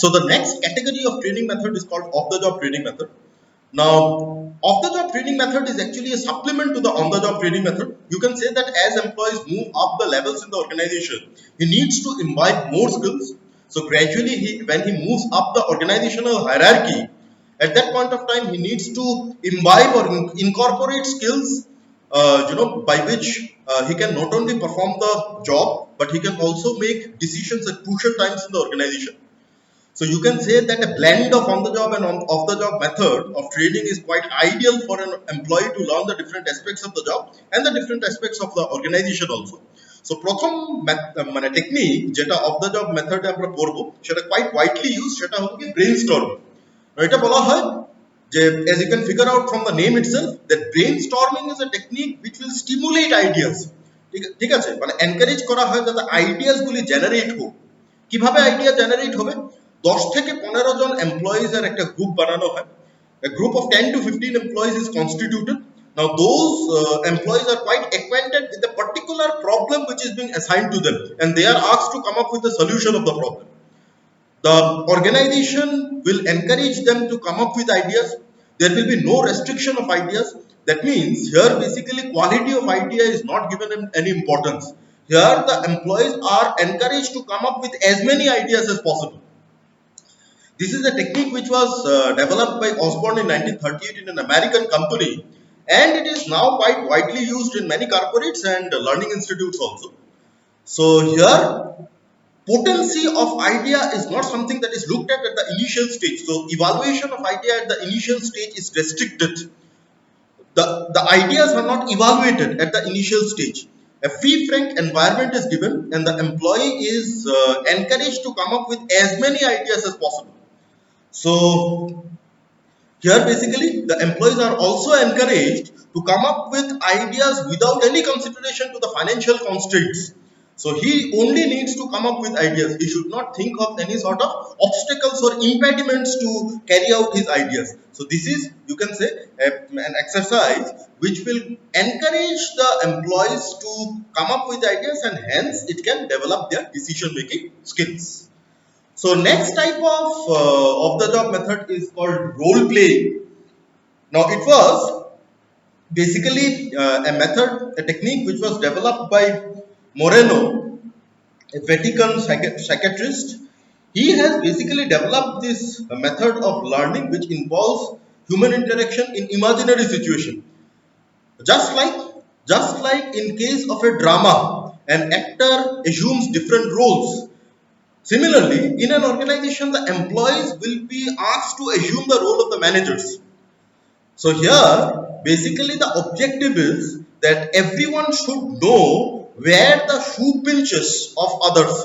So the next category of training method is called off-the-job training method. Now, off-the-job training method is actually a supplement to the on-the-job training method. You can say that as employees move up the levels in the organization, he needs to imbibe more skills. So gradually, when he moves up the organizational hierarchy, at that point of time, he needs to imbibe or incorporate skills, by which he can not only perform the job, but he can also make decisions at crucial times in the organization. So you can say that a blend of on-the-job and off-the-job method of training is quite ideal for an employee to learn the different aspects of the job and the different aspects of the organization also. So প্রথম মানে technique যেটা of the job মেথডে আমরা পড়বো সেটা quite widely use, সেটা হলো কি ব্রেইনস্টর্মিং। এটা বলা হয় যে as you can figure out from the name itself that brainstorming is a technique which will stimulate ideas। ঠিক আছে, মানে এনকারেজ করা হয় যাতে আইডিয়াস গুলি জেনারেট হোক। কিভাবে আইডিয়া জেনারেট হবে? 10 থেকে 15 জন এমপ্লয়িজ এর একটা গ্রুপ বানানো হয়। A group of 10 to 15 employees is constituted. Now those employees are quite acquainted with the particular problem which is being assigned to them, and they are asked to come up with the solution of the problem. The organization will encourage them to come up with ideas. There will be no restriction of ideas. That means here basically quality of idea is not given any importance. Here the employees are encouraged to come up with as many ideas as possible. This is a technique which was developed by Osborne in 1938 in an American company, and it is now quite widely used in many corporates and learning institutes also. So here potency of idea is not something that is looked at the initial stage. So evaluation of idea at the initial stage is restricted. The ideas are not evaluated at the initial stage. A free frank environment is given and the employee is encouraged to come up with as many ideas as possible. So here basically the employees are also encouraged to come up with ideas without any consideration to the financial constraints. So he only needs to come up with ideas. He should not think of any sort of obstacles or impediments to carry out his ideas. So this is, you can say, an exercise which will encourage the employees to come up with ideas, and hence it can develop their decision making skills. So next type of the job method is called role playing. Now it was basically a method, a technique which was developed by Moreno, a Vatican psychiatrist. He has basically developed this method of learning which involves human interaction in imaginary situation. Just like in case of a drama, an actor assumes different roles. Similarly, in an organization, the employees will be asked to assume the role of the managers. So here, basically the objective is that everyone should know where the shoe pinches of others.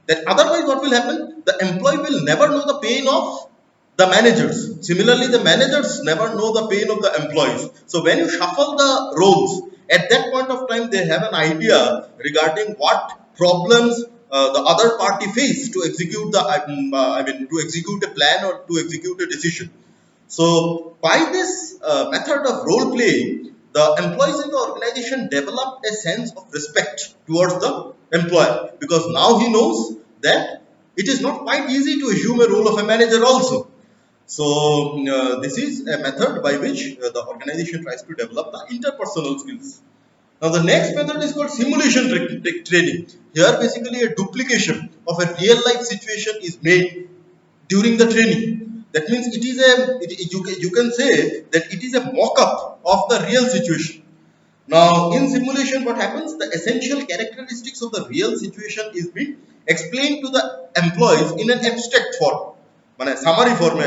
That otherwise what will happen? The employee will never know the pain of the managers. Similarly, the managers never know the pain of the employees. So when you shuffle the roles, at that point of time, they have an idea regarding what problems the other party face to execute to execute a plan or to execute a decision. So by this method of role playing, the employees in the organization develop a sense of respect towards the employer, because now he knows that it is not quite easy to assume a role of a manager also. So this is a method by which the organization tries to develop the interpersonal skills. Now the next method is called simulation training. Here basically a duplication of a real life situation is made during the training. That means it is you can say that it is a mock-up of the real situation. Now in simulation what happens? The essential characteristics of the real situation is being explained to the employees in an abstract form, মানে summary ফর্মে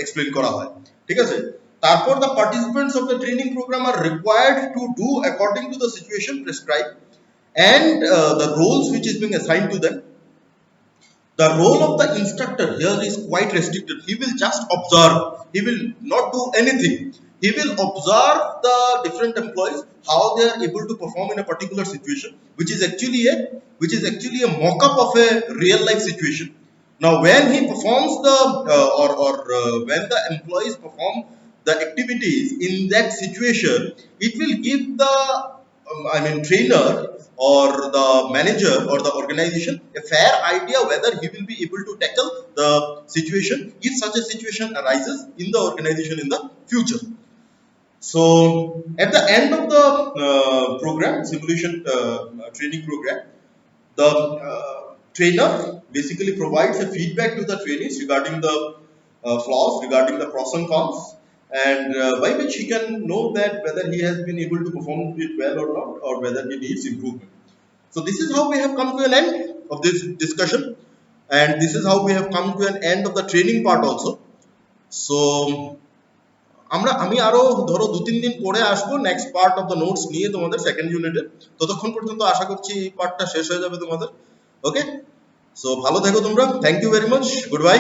explain করা হয়। ঠিক আছে, তারপর the participants of the training program are required to do according to the situation prescribed and the roles which is being assigned to them. The role of the instructor here is quite restricted. He will just observe. He will not do anything. He will observe the different employees, how they are able to perform in a particular situation, which is actually a mock-up of a real life situation. Now, when he performs the when the employees perform the activities in that situation, it will give the trainer or the manager or the organization a fair idea whether he will be able to tackle the situation if such a situation arises in the organization in the future. So at the end of the program, simulation training program, the trainer basically provides a feedback to the trainees regarding the flaws, regarding the pros and cons, and by which he can know that whether he has been able to perform it well or not, or whether he needs improvement. So this is how we have come to an end of this discussion, and this is how we have come to an end of the training part also. So আমি আরো ধরো 2-3 দিন পরে আসবো next part of the notes নিয়ে তোমাদের second ইউনিটের। ততক্ষণ পর্যন্ত আশা করছি এই পার্টটা শেষ হয়ে যাবে তোমাদের। ওকে, সো ভালো থেকো তোমরা, thank you very much, good bye.